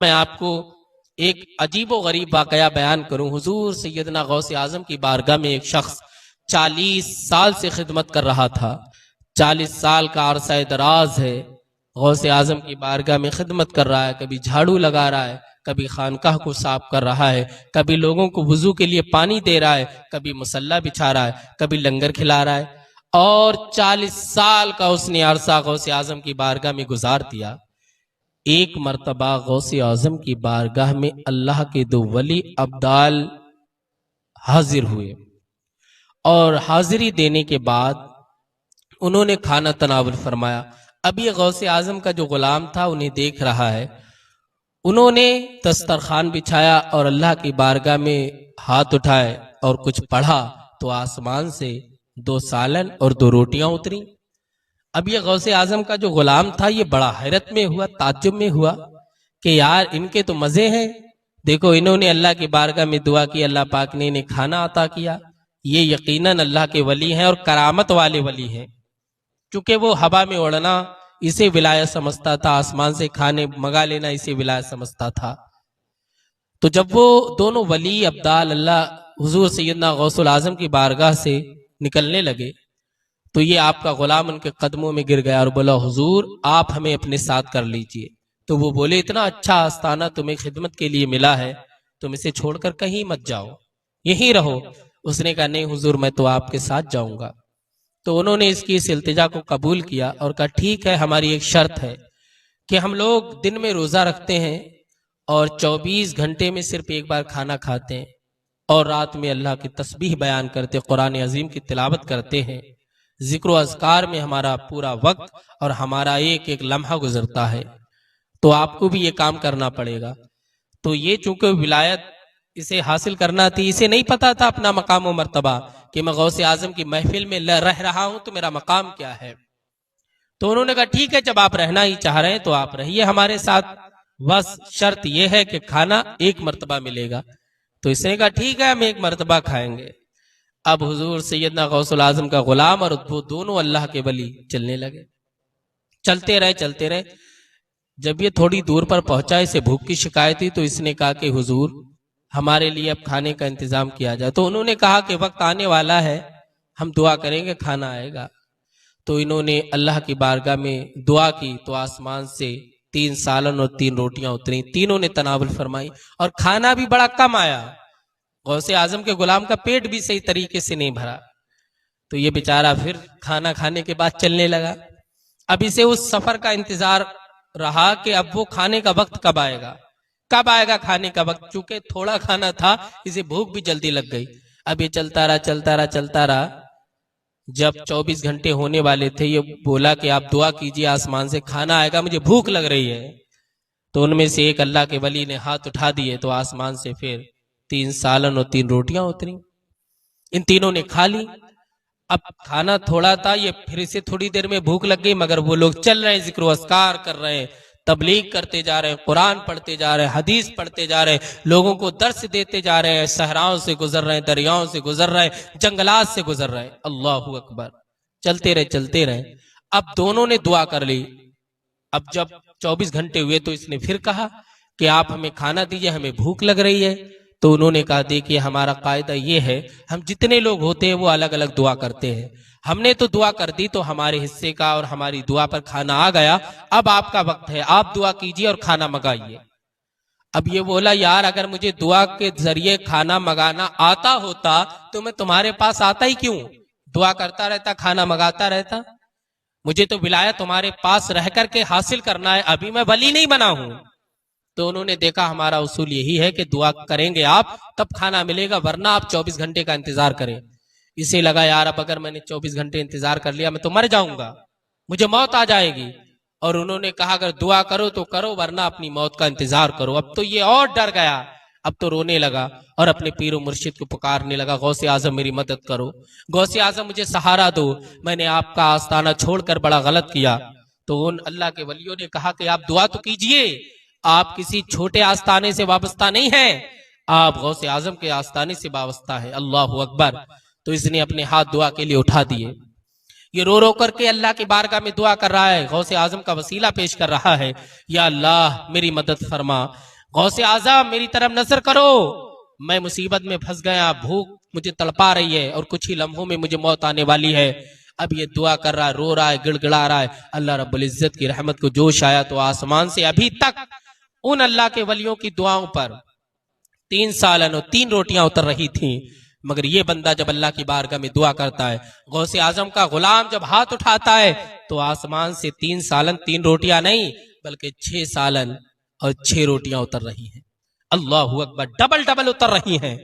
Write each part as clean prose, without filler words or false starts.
میں آپ کو ایک عجیب و غریب واقعہ بیان کروں۔ حضور سیدنا غوث اعظم کی بارگاہ میں ایک شخص 40 سال سے خدمت کر رہا تھا۔ 40 سال کا عرصہ دراز ہے، غوث اعظم کی بارگاہ میں خدمت کر رہا ہے، کبھی جھاڑو لگا رہا ہے، کبھی خانقاہ کو صاف کر رہا ہے، کبھی لوگوں کو وضو کے لیے پانی دے رہا ہے، کبھی مصلی بچھا رہا ہے، کبھی لنگر کھلا رہا ہے، اور 40 سال کا اس نے عرصہ غوث اعظم کی بارگاہ میں گزار دیا۔ ایک مرتبہ غوث اعظم کی بارگاہ میں اللہ کے دو ولی ابدال حاضر ہوئے، اور حاضری دینے کے بعد انہوں نے کھانا تناول فرمایا۔ اب یہ غوث اعظم کا جو غلام تھا انہیں دیکھ رہا ہے، انہوں نے دسترخوان بچھایا اور اللہ کی بارگاہ میں ہاتھ اٹھائے اور کچھ پڑھا تو آسمان سے 2 سالن اور 2 روٹیاں اتری۔ اب یہ غوث اعظم کا جو غلام تھا یہ بڑا حیرت میں ہوا، تعجب میں ہوا کہ یار ان کے تو مزے ہیں، دیکھو انہوں نے اللہ کی بارگاہ میں دعا کی، اللہ پاک نے انہیں کھانا عطا کیا، یہ یقیناً اللہ کے ولی ہیں اور کرامت والے ولی ہیں۔ چونکہ وہ ہوا میں اڑنا اسے ولایت سمجھتا تھا، آسمان سے کھانے منگا لینا اسے ولایت سمجھتا تھا۔ تو جب وہ دونوں ولی ابدال اللہ حضور سیدنا غوث الاعظم کی بارگاہ سے نکلنے لگے تو یہ آپ کا غلام ان کے قدموں میں گر گیا اور بولا حضور آپ ہمیں اپنے ساتھ کر لیجئے۔ تو وہ بولے اتنا اچھا آستانہ تمہیں خدمت کے لیے ملا ہے، تم اسے چھوڑ کر کہیں مت جاؤ، یہیں رہو۔ اس نے کہا نہیں حضور میں تو آپ کے ساتھ جاؤں گا۔ تو انہوں نے اس کی اس التجا کو قبول کیا اور کہا ٹھیک ہے، ہماری ایک شرط ہے کہ ہم لوگ دن میں روزہ رکھتے ہیں اور 24 گھنٹے میں صرف ایک بار کھانا کھاتے ہیں، اور رات میں اللہ کی تسبیح بیان کرتے، قرآن عظیم کی تلاوت کرتے ہیں، ذکر و اذکار میں ہمارا پورا وقت اور ہمارا ایک ایک لمحہ گزرتا ہے، تو آپ کو بھی یہ کام کرنا پڑے گا۔ تو یہ چونکہ ولایت اسے حاصل کرنا تھی، اسے نہیں پتا تھا اپنا مقام و مرتبہ کہ میں غوث اعظم کی محفل میں رہ رہا ہوں تو میرا مقام کیا ہے۔ تو انہوں نے کہا ٹھیک ہے جب آپ رہنا ہی چاہ رہے ہیں تو آپ رہیے ہمارے ساتھ، بس شرط یہ ہے کہ کھانا ایک مرتبہ ملے گا۔ تو اس نے کہا ٹھیک ہے ہم ایک مرتبہ کھائیں گے۔ اب حضور سیدنا غوث الاعظم کا غلام اور وہ دونوں اللہ کے ولی چلنے لگے، چلتے رہے۔ جب یہ تھوڑی دور پر پہنچا، اسے بھوک کی شکایت تھی، تو اس نے کہا کہ حضور ہمارے لیے اب کھانے کا انتظام کیا جائے۔ تو انہوں نے کہا کہ وقت آنے والا ہے، ہم دعا کریں گے کھانا آئے گا۔ تو انہوں نے اللہ کی بارگاہ میں دعا کی تو آسمان سے 3 سالن اور 3 روٹیاں اتری، تینوں نے تناول فرمائی اور کھانا بھی بڑا کم آیا۔ غوث اعظم کے غلام کا پیٹ بھی صحیح طریقے سے نہیں بھرا، تو یہ بیچارہ پھر کھانا کھانے کے بعد چلنے لگا۔ اب اسے اس سفر کا انتظار رہا کہ اب وہ کھانے کا وقت کب آئے گا کھانے کا وقت، چونکہ تھوڑا کھانا تھا اسے بھوک بھی جلدی لگ گئی۔ اب یہ چلتا رہا۔ جب 24 گھنٹے ہونے والے تھے یہ بولا کہ آپ دعا کیجئے آسمان سے کھانا آئے گا، مجھے بھوک لگ رہی ہے۔ تو ان میں سے ایک اللہ کے ولی نے ہاتھ اٹھا دیے تو آسمان سے پھر 3 سالن اور 3 روٹیاں اتری، ان تینوں نے کھا لی۔ اب کھانا تھوڑا تھا، یہ پھر اسے تھوڑی دیر میں بھوک لگ گئی، مگر وہ لوگ چل رہے ہیں، ذکر و اذکار کر رہے ہیں، تبلیغ کرتے جا رہے ہیں، قرآن پڑھتے جا رہے ہیں، حدیث پڑھتے جا رہے ہیں، لوگوں کو درس دیتے جا رہے ہیں، صحراؤں سے گزر رہے ہیں، دریاؤں سے گزر رہے ہیں، جنگلات سے گزر رہے ہیں۔ اللہ اکبر، چلتے رہے۔ اب دونوں نے دعا کر لی۔ اب جب 24 گھنٹے ہوئے تو اس نے پھر کہا کہ آپ ہمیں کھانا دیجئے، ہمیں بھوک لگ رہی ہے۔ تو انہوں نے کہا دیکھیے ہمارا قاعدہ یہ ہے، ہم جتنے لوگ ہوتے ہیں وہ الگ الگ دعا کرتے ہیں، ہم نے تو دعا کر دی تو ہمارے حصے کا اور ہماری دعا پر کھانا آ گیا، اب آپ کا وقت ہے، آپ دعا کیجئے اور کھانا منگائیے۔ اب یہ بولا یار اگر مجھے دعا کے ذریعے کھانا منگانا آتا ہوتا تو میں تمہارے پاس آتا ہی کیوں، دعا کرتا رہتا، کھانا منگاتا رہتا، مجھے تو ولایت تمہارے پاس رہ کر کے حاصل کرنا ہے، ابھی میں ولی نہیں بنا ہوں۔ تو انہوں نے دیکھا ہمارا اصول یہی ہے کہ دعا کریں گے آپ تب کھانا ملے گا، ورنہ آپ 24 گھنٹے کا انتظار کریں۔ اسے لگا یار اب اگر میں نے 24 گھنٹے انتظار کر لیا میں تو مر جاؤں گا، مجھے موت آ جائے گی۔ اور انہوں نے کہا اگر دعا کرو تو کرو ورنہ اپنی موت کا انتظار کرو۔ اب تو یہ اور ڈر گیا، اب تو رونے لگا اور اپنے پیر و مرشد کو پکارنے لگا غوث اعظم میری مدد کرو، غوث اعظم مجھے سہارا دو، میں نے آپ کا آستانہ چھوڑ کر بڑا غلط کیا۔ تو ان اللہ کے ولیوں نے کہا کہ آپ دعا تو کیجئے، آپ کسی چھوٹے آستانے سے وابستہ نہیں ہیں، آپ غوث اعظم کے آستانے سے وابستہ ہیں۔ اللہ اکبر۔ تو اس نے اپنے ہاتھ دعا کے لیے اٹھا دیے، یہ رو رو کر کے اللہ کی بارگاہ میں دعا کر رہا ہے، غوث اعظم کا وسیلہ پیش کر رہا ہے، یا اللہ میری مدد فرما، غوث اعظم میری طرف نظر کرو، میں مصیبت میں پھنس گیا، بھوک مجھے تڑپا رہی ہے اور کچھ ہی لمحوں میں مجھے موت آنے والی ہے۔ اب یہ دعا کر رہا ہے، رو رہا ہے، گڑ گڑا رہا ہے۔ اللہ رب العزت کی رحمت کو جوش آیا تو آسمان سے ابھی تک ان اللہ کے ولیوں کی دعاؤں پر 3 سالن اور 3 روٹیاں اتر رہی تھیں، مگر یہ بندہ جب اللہ کی بارگاہ میں دعا کرتا ہے، غوث اعظم کا غلام جب ہاتھ اٹھاتا ہے تو آسمان سے 3 سالن 3 روٹیاں نہیں بلکہ 6 سالن اور 6 روٹیاں اتر رہی ہیں۔ اللہ اکبر، ڈبل ڈبل اتر رہی ہیں۔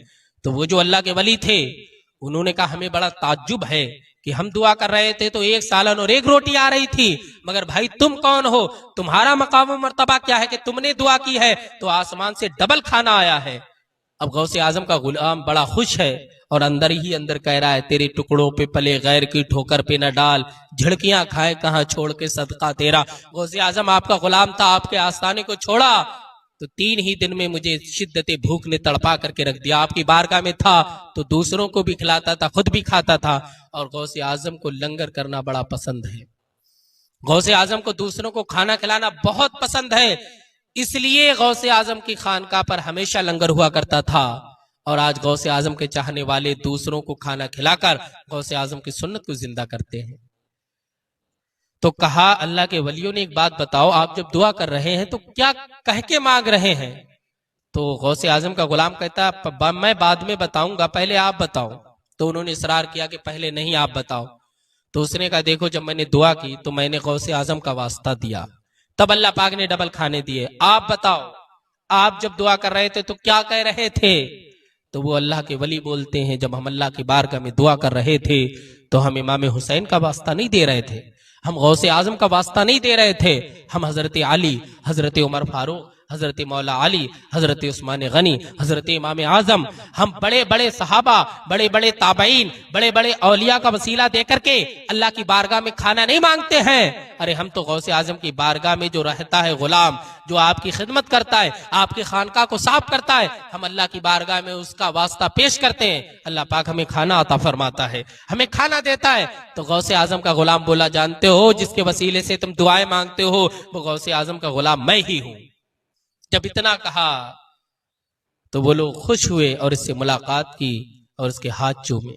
تو وہ جو اللہ کے ولی تھے انہوں نے کہا ہمیں بڑا تعجب ہے کہ ہم دعا کر رہے تھے تو 1 سالن اور 1 روٹی آ رہی تھی، مگر بھائی تم کون ہو، تمہارا مقام و مرتبہ کیا ہے کہ تم نے دعا کی ہے تو آسمان سے ڈبل کھانا آیا ہے۔ اب غوث اعظم کا غلام بڑا خوش ہے اور اندر ہی اندر کہہ رہا ہے تیرے ٹکڑوں پہ پلے غیر کی ٹھوکر پہ نہ ڈال، جھڑکیاں کھائے کہاں چھوڑ کے صدقہ تیرا۔ غوث اعظم آپ کا غلام تھا، آپ کے آستانے کو چھوڑا تو 3 ہی دن میں مجھے شدت بھوک نے تڑپا کر کے رکھ دیا۔ آپ کی بارگاہ میں تھا تو دوسروں کو بھی کھلاتا تھا، خود بھی کھاتا تھا، اور غوث اعظم کو لنگر کرنا بڑا پسند ہے۔ غوث اعظم کو دوسروں کو کھانا کھلانا بہت پسند ہے، اس لیے غوث اعظم کی خانقاہ پر ہمیشہ لنگر ہوا کرتا تھا، اور آج غوث اعظم کے چاہنے والے دوسروں کو کھانا کھلا کر غوث اعظم کی سنت کو زندہ کرتے ہیں۔ تو کہا اللہ کے ولیوں نے ایک بات بتاؤ، آپ جب دعا کر رہے ہیں تو کیا کہہ کے مانگ رہے ہیں؟ تو غوث اعظم کا غلام کہتا میں بعد میں بتاؤں گا، پہلے آپ بتاؤ۔ تو انہوں نے اصرار کیا کہ پہلے نہیں، آپ بتاؤ۔ تو اس نے کہا دیکھو جب میں نے دعا کی تو میں نے غوث اعظم کا واسطہ دیا، تب اللہ پاک نے ڈبل کھانے دیے۔ آپ بتاؤ، آپ جب دعا کر رہے تھے تو کیا کہہ رہے تھے؟ تو وہ اللہ کے ولی بولتے ہیں جب ہم اللہ کی بارگاہ میں دعا کر رہے تھے تو ہم امام حسین کا واسطہ نہیں دے رہے تھے، ہم غوث اعظم کا واسطہ نہیں دے رہے تھے، ہم حضرت علی، حضرت عمر فاروق، حضرت مولا علی، حضرت عثمان غنی، حضرت امام اعظم، ہم بڑے بڑے صحابہ، بڑے بڑے تابعین، بڑے بڑے اولیاء کا وسیلہ دے کر کے اللہ کی بارگاہ میں کھانا نہیں مانگتے ہیں۔ ارے ہم تو غوث اعظم کی بارگاہ میں جو رہتا ہے غلام، جو آپ کی خدمت کرتا ہے، آپ کی خانقاہ کو صاف کرتا ہے، ہم اللہ کی بارگاہ میں اس کا واسطہ پیش کرتے ہیں، اللہ پاک ہمیں کھانا عطا فرماتا ہے، ہمیں کھانا دیتا ہے۔ تو غوث اعظم کا غلام بولا جانتے ہو جس کے وسیلے سے تم دعائیں مانگتے ہو وہ غوث اعظم کا غلام میں ہی ہوں۔ جب اتنا کہا تو وہ لوگ خوش ہوئے اور اس سے ملاقات کی اور اس کے ہاتھ چومے۔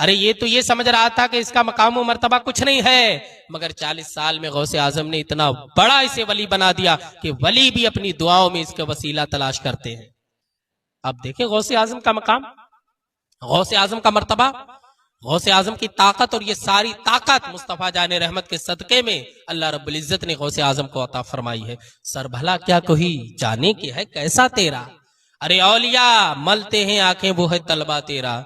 ارے یہ تو یہ سمجھ رہا تھا کہ اس کا مقام و مرتبہ کچھ نہیں ہے، مگر 40 سال میں غوث اعظم نے اتنا بڑا اسے ولی بنا دیا کہ ولی بھی اپنی دعاؤں میں اس کا وسیلہ تلاش کرتے ہیں۔ اب دیکھیں غوث اعظم کا مقام، غوث اعظم کا مرتبہ، غوث اعظم کی طاقت، اور یہ ساری طاقت مصطفیٰ جان رحمت کے صدقے میں اللہ رب العزت نے غوث اعظم کو عطا فرمائی ہے۔ سر بھلا کیا کوئی جانے کی ہے کیسا تیرا، ارے اولیاء ملتے ہیں آنکھیں وہ ہے طلبہ تیرا۔